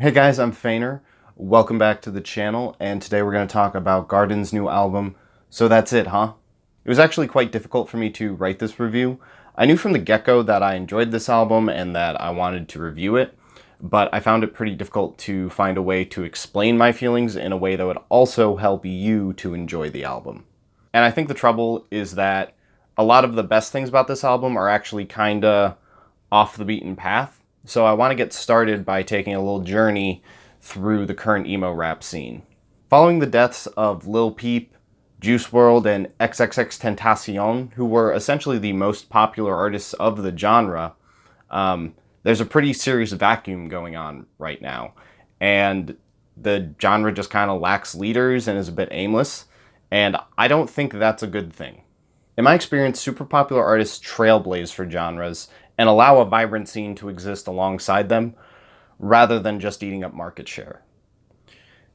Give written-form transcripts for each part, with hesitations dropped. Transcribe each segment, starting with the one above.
Hey guys, I'm Fainer. Welcome back to the channel, and today we're going to talk about guardin's new album, So That's It, Huh? It was actually quite difficult for me to write this review. I knew from the get-go that I enjoyed this album and that I wanted to review it, but I found it pretty difficult to find a way to explain my feelings in a way that would also help you to enjoy the album. And I think the trouble is that a lot of the best things about this album are actually kinda off the beaten path. So I want to get started by taking a little journey through the current emo rap scene. Following the deaths of Lil Peep, Juice WRLD, and XXXTentacion, who were essentially the most popular artists of the genre, there's a pretty serious vacuum going on right now. And the genre just kind of lacks leaders and is a bit aimless. And I don't think that's a good thing. In my experience, super popular artists trailblaze for genres and allow a vibrant scene to exist alongside them, rather than just eating up market share.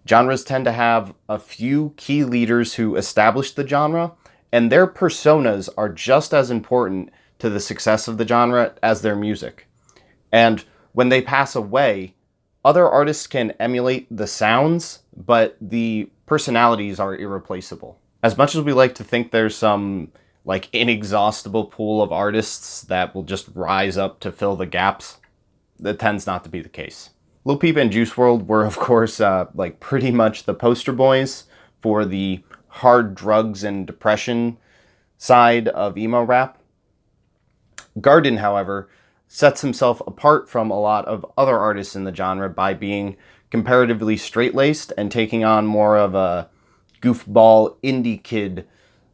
Genres tend to have a few key leaders who establish the genre, and their personas are just as important to the success of the genre as their music. And when they pass away, other artists can emulate the sounds, but the personalities are irreplaceable. As much as we like to think there's some inexhaustible pool of artists that will just rise up to fill the gaps, that tends not to be the case. Lil Peep and Juice WRLD were, of course, pretty much the poster boys for the hard drugs and depression side of emo rap. guardin, however, sets himself apart from a lot of other artists in the genre by being comparatively straight-laced and taking on more of a goofball indie kid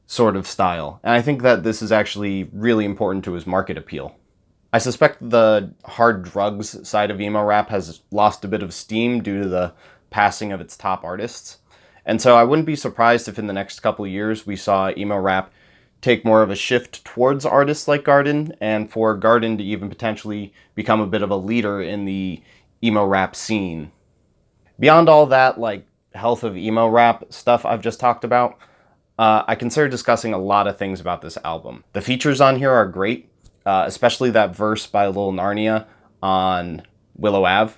sort of style. And I think that this is actually really important to his market appeal. I suspect the hard drugs side of emo rap has lost a bit of steam due to the passing of its top artists. And so I wouldn't be surprised if in the next couple of years we saw emo rap take more of a shift towards artists like guardin, and for guardin to even potentially become a bit of a leader in the emo rap scene. Beyond all that, health of emo rap stuff I've just talked about, I consider discussing a lot of things about this album. The features on here are great, especially that verse by Lil Narnia on Willow Ave.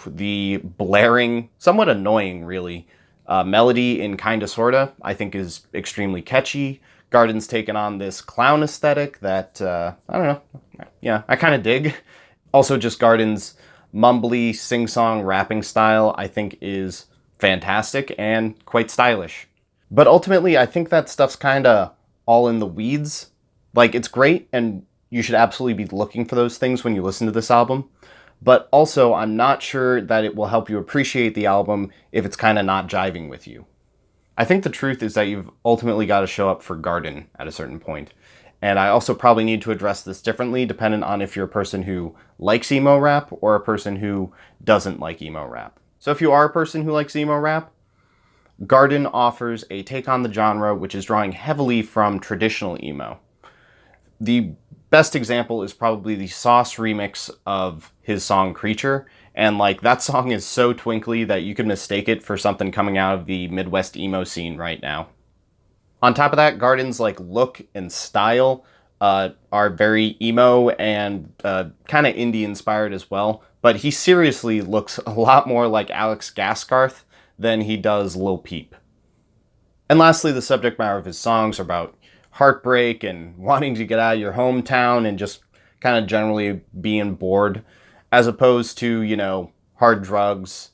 The blaring, somewhat annoying really, melody in Kinda Sorta, I think is extremely catchy. guardin's taken on this clown aesthetic that, I don't know, yeah, I kind of dig. Also, just guardin's mumbly, sing-song rapping style, I think is fantastic and quite stylish. But ultimately, I think that stuff's kind of all in the weeds. It's great, and you should absolutely be looking for those things when you listen to this album. But also, I'm not sure that it will help you appreciate the album if it's kind of not jiving with you. I think the truth is that you've ultimately got to show up for guardin at a certain point. And I also probably need to address this differently depending on if you're a person who likes emo rap or a person who doesn't like emo rap. So if you are a person who likes emo rap, guardin offers a take on the genre which is drawing heavily from traditional emo. The best example is probably the Sauce remix of his song Creature, and that song is so twinkly that you could mistake it for something coming out of the Midwest emo scene right now. On top of that, guardin's look and style are very emo and kind of indie inspired as well, but he seriously looks a lot more like Alex Gaskarth than he does Lil Peep. And lastly, the subject matter of his songs are about heartbreak and wanting to get out of your hometown and just kind of generally being bored, as opposed to, hard drugs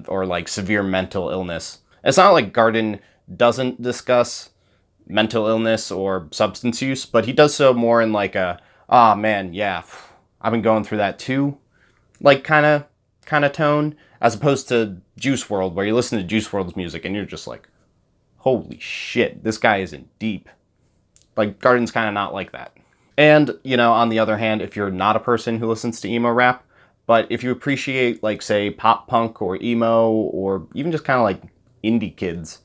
or severe mental illness. It's not like guardin doesn't discuss mental illness or substance use, but he does so more in ah man, yeah, I've been going through that too, kind of tone, as opposed to Juice WRLD, where you listen to Juice WRLD's music and you're just like, holy shit, this guy is in deep. guardin's kind of not like that. And, on the other hand, if you're not a person who listens to emo rap, but if you appreciate, say, pop punk or emo, or even just kind of indie kids,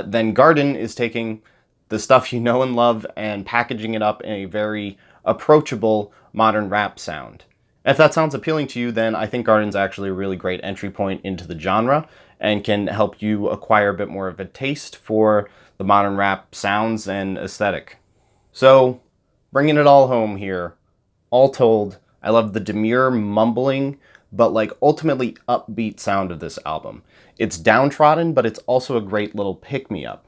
then guardin is taking the stuff you know and love and packaging it up in a very approachable modern rap sound. If that sounds appealing to you, then I think guardin's actually a really great entry point into the genre and can help you acquire a bit more of a taste for the modern rap sounds and aesthetic. So, bringing it all home here, all told, I love the demure mumbling, but like ultimately upbeat sound of this album. It's downtrodden, but it's also a great little pick-me-up.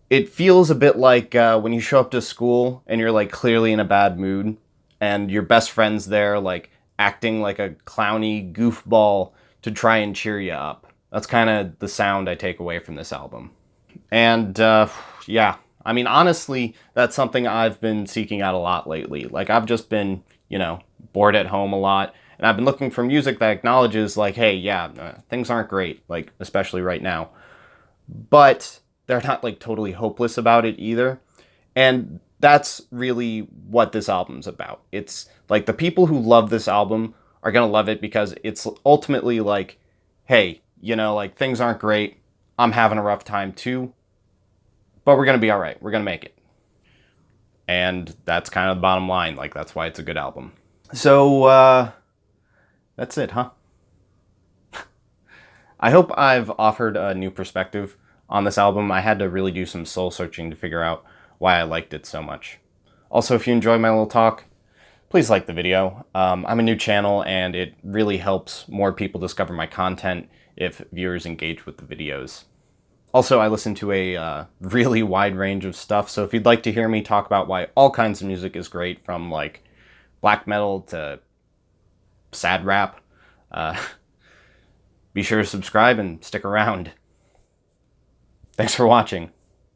It feels a bit like when you show up to school and you're like clearly in a bad mood, and your best friend's there like acting like a clowny goofball to try and cheer you up. That's kind of the sound I take away from this album. And yeah, I mean, honestly, that's something I've been seeking out a lot lately. Like, I've just been, bored at home a lot, and I've been looking for music that acknowledges, like, hey, yeah, things aren't great, like, especially right now. But they're not, like, totally hopeless about it either. And that's really what this album's about. It's, like, the people who love this album are gonna love it because it's ultimately, like, hey, like, things aren't great. I'm having a rough time, too. But we're going to be all right. We're going to make it. And that's kind of the bottom line. Like, that's why it's a good album. So, that's it, huh? I hope I've offered a new perspective on this album. I had to really do some soul searching to figure out why I liked it so much. Also, if you enjoyed my little talk, please like the video. I'm a new channel, and it really helps more people discover my content if viewers engage with the videos. Also, I listen to a really wide range of stuff, so if you'd like to hear me talk about why all kinds of music is great, from like black metal to sad rap, be sure to subscribe and stick around. Thanks for watching.